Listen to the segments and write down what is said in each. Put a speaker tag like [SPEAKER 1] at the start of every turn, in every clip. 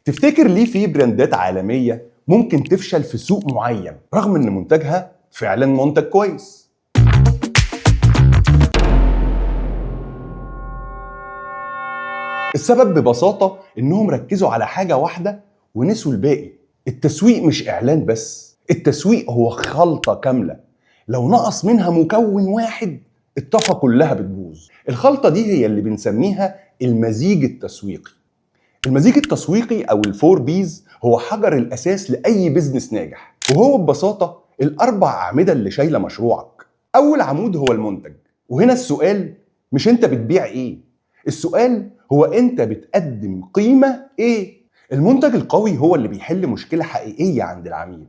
[SPEAKER 1] تفتكر ليه في براندات عالمية ممكن تفشل في سوق معين رغم ان منتجها فعلا منتج كويس؟ السبب ببساطة انهم ركزوا على حاجة واحدة ونسوا الباقي. التسويق مش اعلان بس، التسويق هو خلطة كاملة. لو نقص منها مكون واحد الطاقة كلها بتبوظ. الخلطة دي هي اللي بنسميها المزيج التسويقي. المزيج التسويقي او الفور بيز هو حجر الاساس لاي بزنس ناجح، وهو ببساطه الاربع اعمده اللي شايله مشروعك. اول عمود هو المنتج، وهنا السؤال مش انت بتبيع ايه، السؤال هو انت بتقدم قيمه ايه. المنتج القوي هو اللي بيحل مشكله حقيقيه عند العميل،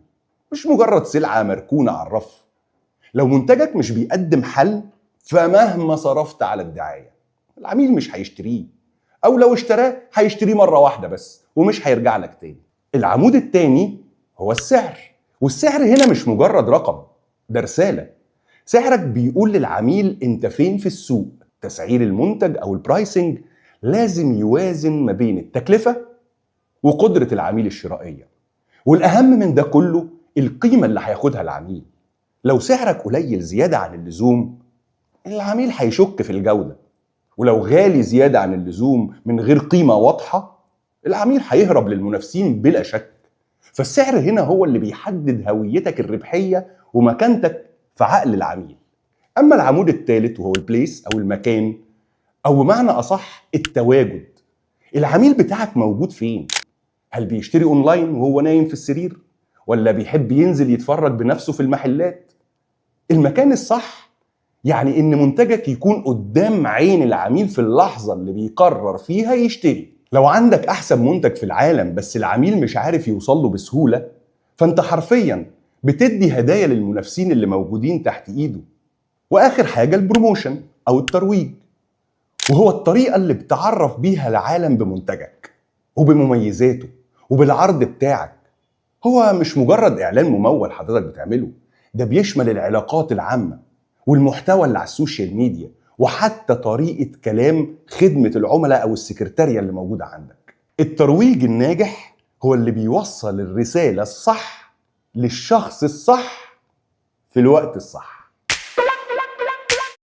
[SPEAKER 1] مش مجرد سلعه مركونه على الرف. لو منتجك مش بيقدم حل فمهما صرفت على الدعايه العميل مش هيشتريه، او لو اشتراه هيشتريه مرة واحدة بس ومش هيرجع لك تاني. العمود التاني هو السعر، والسعر هنا مش مجرد رقم، ده رسالة. سعرك بيقول للعميل انت فين في السوق. تسعير المنتج او البرايسنج لازم يوازن ما بين التكلفة وقدرة العميل الشرائية، والاهم من ده كله القيمة اللي هياخدها العميل. لو سعرك قليل زيادة عن اللزوم العميل هيشك في الجودة، ولو غالي زيادة عن اللزوم من غير قيمة واضحة العميل هيهرب للمنافسين بلا شك. فالسعر هنا هو اللي بيحدد هويتك الربحية ومكانتك في عقل العميل. أما العمود الثالث وهو البليس أو المكان، أو بمعنى أصح التواجد. العميل بتاعك موجود فين؟ هل بيشتري أونلاين وهو نايم في السرير؟ ولا بيحب ينزل يتفرج بنفسه في المحلات؟ المكان الصح يعني إن منتجك يكون قدام عين العميل في اللحظة اللي بيقرر فيها يشتري. لو عندك أحسن منتج في العالم بس العميل مش عارف يوصله بسهولة، فأنت حرفياً بتدي هدايا للمنافسين اللي موجودين تحت إيده. وآخر حاجة البروموشن أو الترويج، وهو الطريقة اللي بتعرف بيها العالم بمنتجك وبمميزاته وبالعرض بتاعك. هو مش مجرد إعلان ممول حضرتك بتعمله، ده بيشمل العلاقات العامة والمحتوى اللي على السوشيال ميديا، وحتى طريقة كلام خدمة العملاء أو السكرتارية اللي موجودة عندك. الترويج الناجح هو اللي بيوصل الرسالة الصح للشخص الصح في الوقت الصح.